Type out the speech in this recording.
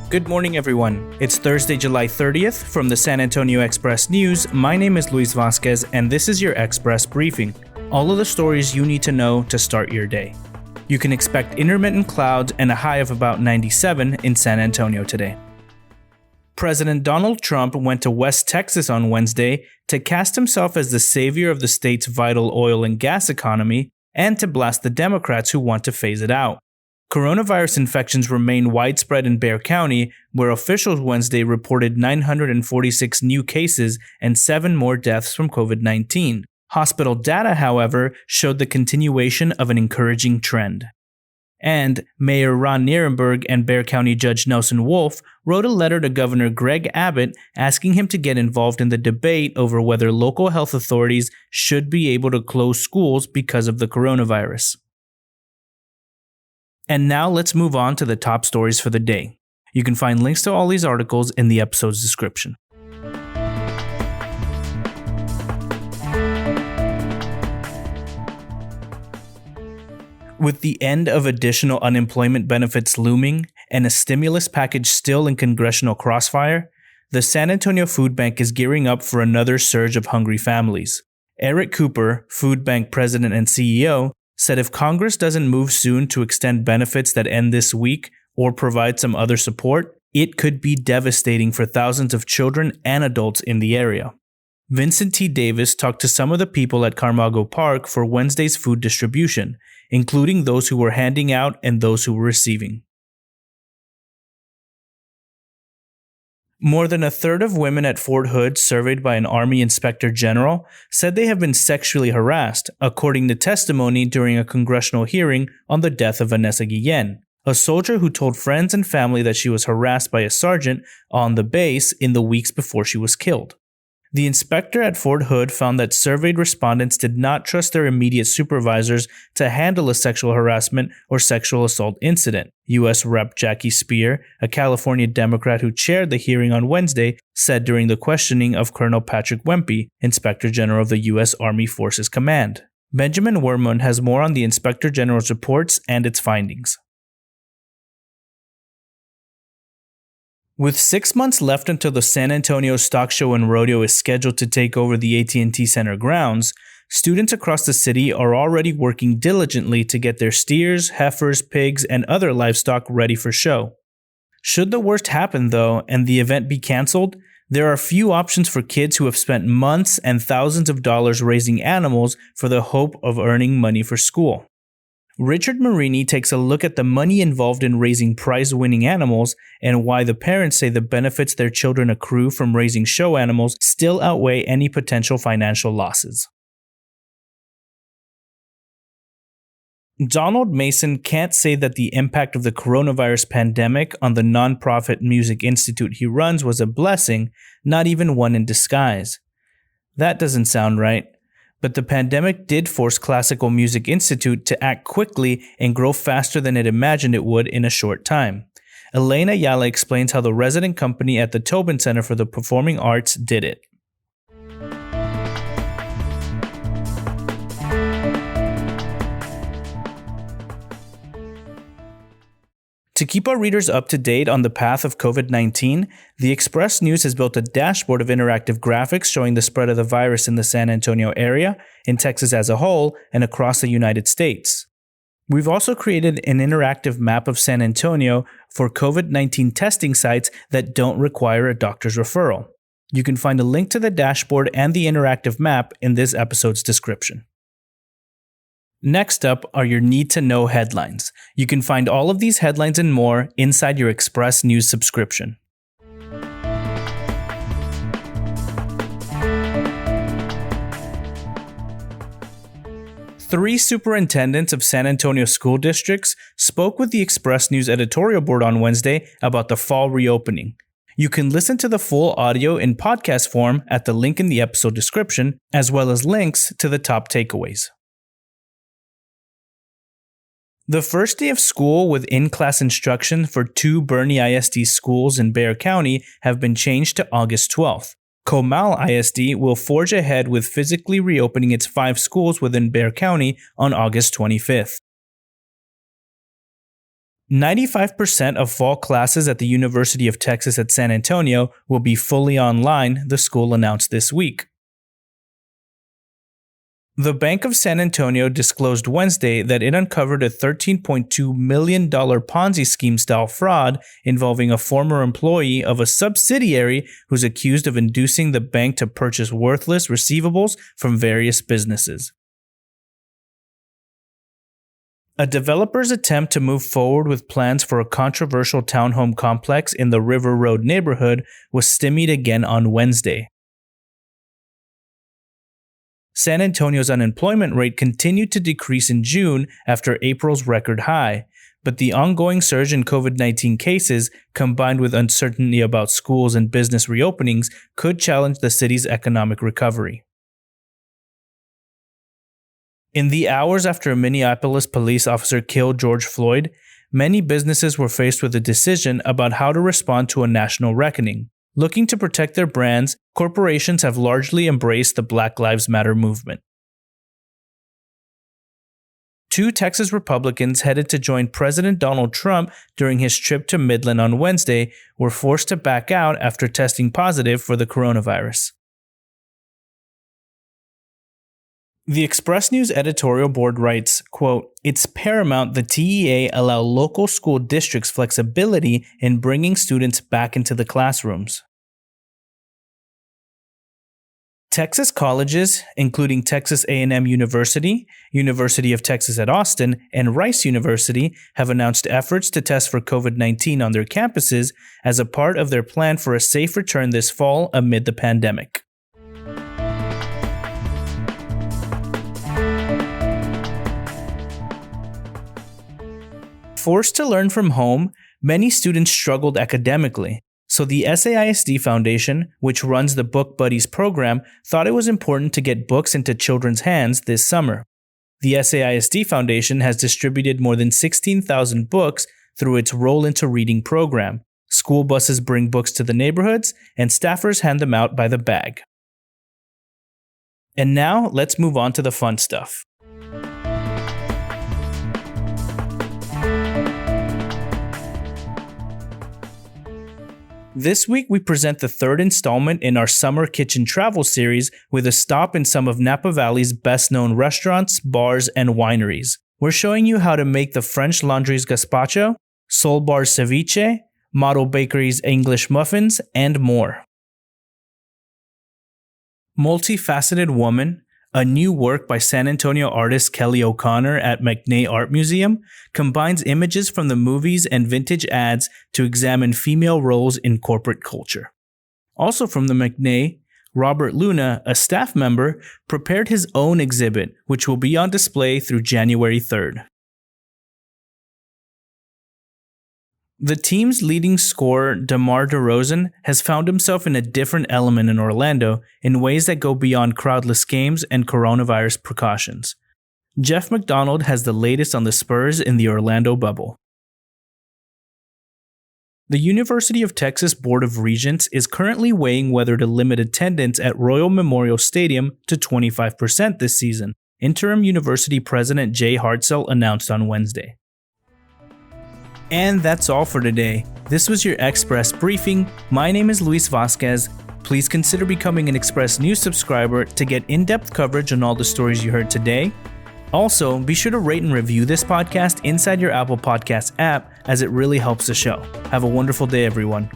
Good morning, everyone. It's Thursday, July 30th. From the San Antonio Express News, my name is Luis Vasquez, and this is your Express Briefing. All of the stories you need to know to start your day. You can expect intermittent clouds and a high of about 97 in San Antonio today. President Donald Trump went to West Texas on Wednesday to cast himself as the savior of the state's vital oil and gas economy and to blast the Democrats who want to phase it out. Coronavirus infections remain widespread in Bexar County, where officials Wednesday reported 946 new cases and 7 more deaths from COVID-19. Hospital data, however, showed the continuation of an encouraging trend. And Mayor Ron Nirenberg and Bexar County Judge Nelson Wolff wrote a letter to Governor Greg Abbott asking him to get involved in the debate over whether local health authorities should be able to close schools because of the coronavirus. And now let's move on to the top stories for the day. You can find links to all these articles in the episode's description. With the end of additional unemployment benefits looming and a stimulus package still in congressional crossfire, the San Antonio Food Bank is gearing up for another surge of hungry families. Eric Cooper, Food Bank president and CEO, said if Congress doesn't move soon to extend benefits that end this week or provide some other support, it could be devastating for thousands of children and adults in the area. Vincent T. Davis talked to some of the people at Camargo Park for Wednesday's food distribution, including those who were handing out and those who were receiving. More than a third of women at Fort Hood surveyed by an Army Inspector General said they have been sexually harassed, according to testimony during a congressional hearing on the death of Vanessa Guillén, a soldier who told friends and family that she was harassed by a sergeant on the base in the weeks before she was killed. The inspector at Fort Hood found that surveyed respondents did not trust their immediate supervisors to handle a sexual harassment or sexual assault incident. U.S. Rep. Jackie Speer, a California Democrat who chaired the hearing on Wednesday, said during the questioning of Colonel Patrick Wempe, Inspector General of the U.S. Army Forces Command. Benjamin Wermund has more on the Inspector General's reports and its findings. With 6 months left until the San Antonio Stock Show and Rodeo is scheduled to take over the AT&T Center grounds, students across the city are already working diligently to get their steers, heifers, pigs, and other livestock ready for show. Should the worst happen, though, and the event be canceled, there are few options for kids who have spent months and thousands of dollars raising animals for the hope of earning money for school. Richard Marini takes a look at the money involved in raising prize-winning animals and why the parents say the benefits their children accrue from raising show animals still outweigh any potential financial losses. Donald Mason can't say that the impact of the coronavirus pandemic on the nonprofit music institute he runs was a blessing, not even one in disguise. That doesn't sound right. But the pandemic did force Classical Music Institute to act quickly and grow faster than it imagined it would in a short time. Elena Ayala explains how the resident company at the Tobin Center for the Performing Arts did it. To keep our readers up to date on the path of COVID-19, the Express News has built a dashboard of interactive graphics showing the spread of the virus in the San Antonio area, in Texas as a whole, and across the United States. We've also created an interactive map of San Antonio for COVID-19 testing sites that don't require a doctor's referral. You can find a link to the dashboard and the interactive map in this episode's description. Next up are your need-to-know headlines. You can find all of these headlines and more inside your Express News subscription. Three superintendents of San Antonio school districts spoke with the Express News Editorial Board on Wednesday about the fall reopening. You can listen to the full audio in podcast form at the link in the episode description, as well as links to the top takeaways. The first day of school with in-class instruction for 2 Boerne ISD schools in Bexar County have been changed to August 12th. Comal ISD will forge ahead with physically reopening its 5 schools within Bexar County on August 25th. 95% of fall classes at the University of Texas at San Antonio will be fully online, the school announced this week. The Bank of San Antonio disclosed Wednesday that it uncovered a $13.2 million Ponzi scheme-style fraud involving a former employee of a subsidiary who's accused of inducing the bank to purchase worthless receivables from various businesses. A developer's attempt to move forward with plans for a controversial townhome complex in the River Road neighborhood was stymied again on Wednesday. San Antonio's unemployment rate continued to decrease in June after April's record high, but the ongoing surge in COVID-19 cases, combined with uncertainty about schools and business reopenings, could challenge the city's economic recovery. In the hours after a Minneapolis police officer killed George Floyd, many businesses were faced with a decision about how to respond to a national reckoning. Looking to protect their brands, corporations have largely embraced the Black Lives Matter movement. Two Texas Republicans headed to join President Donald Trump during his trip to Midland on Wednesday were forced to back out after testing positive for the coronavirus. The Express News editorial board writes, quote, "It's paramount the TEA allow local school districts flexibility in bringing students back into the classrooms." Texas colleges, including Texas A&M University, University of Texas at Austin, and Rice University, have announced efforts to test for COVID-19 on their campuses as a part of their plan for a safe return this fall amid the pandemic. Forced to learn from home, many students struggled academically, so the SAISD Foundation, which runs the Book Buddies program, thought it was important to get books into children's hands this summer. The SAISD Foundation has distributed more than 16,000 books through its Roll Into Reading program. School buses bring books to the neighborhoods, and staffers hand them out by the bag. And now, let's move on to the fun stuff. This week, we present the third installment in our Summer Kitchen Travel series with a stop in some of Napa Valley's best-known restaurants, bars, and wineries. We're showing you how to make the French Laundry's gazpacho, Soul Bar's ceviche, Model Bakery's English muffins, and more. Multifaceted Woman, a new work by San Antonio artist Kelly O'Connor at McNay Art Museum, combines images from the movies and vintage ads to examine female roles in corporate culture. Also from the McNay, Robert Luna, a staff member, prepared his own exhibit, which will be on display through January 3rd. The team's leading scorer, DeMar DeRozan, has found himself in a different element in Orlando in ways that go beyond crowdless games and coronavirus precautions. Jeff McDonald has the latest on the Spurs in the Orlando bubble. The University of Texas Board of Regents is currently weighing whether to limit attendance at Royal Memorial Stadium to 25% this season, Interim University President Jay Hartzell announced on Wednesday. And that's all for today. This was your Express Briefing. My name is Luis Vasquez. Please consider becoming an Express News subscriber to get in-depth coverage on all the stories you heard today. Also, be sure to rate and review this podcast inside your Apple Podcasts app, as it really helps the show. Have a wonderful day, everyone.